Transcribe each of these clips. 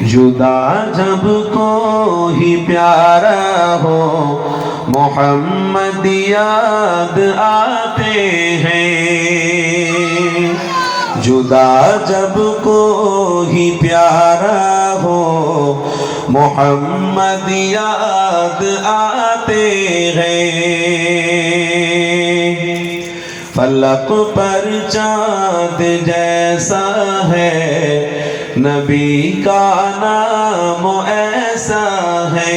जुदा जब कोई प्यारा हो मोहम्मद याद आते हैं। जुदा जब कोई प्यारा हो मोहम्मद याद आते हैं। फलक पर चाँद जैसा है नबी का नाम ऐसा है।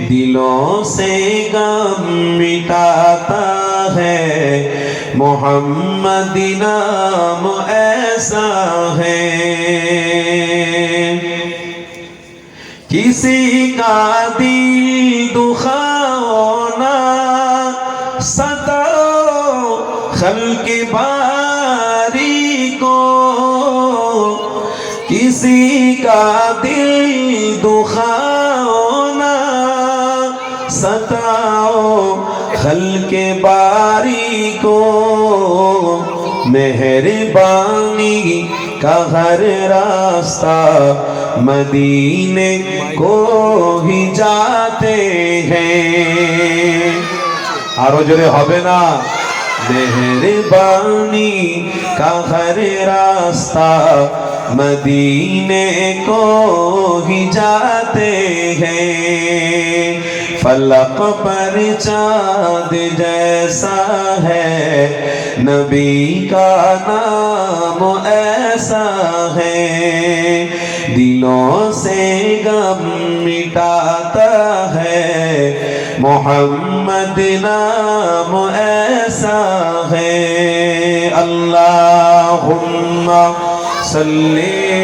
दिलों से गम मिटाता है मोहम्मद नाम ऐसा है। किसी का दिल दुखाओ ना सताओ खल्क़ बारी को। किसी का दिल दुखाओ ना सताओ खल्क़ बारी को। मेहरबानी का हर रास्ता मदीने को ही जाते हैं। आरो जोरे होबे ना। मेहरबानी का हर रास्ता मदीने को ही जाते हैं। फलक पर चाँद जैसा है नबी का नाम ऐसा है। दिलों से गम मिटाता है मोहम्मद नाम ऐसा है। अल्लाहुम्मा सल्ली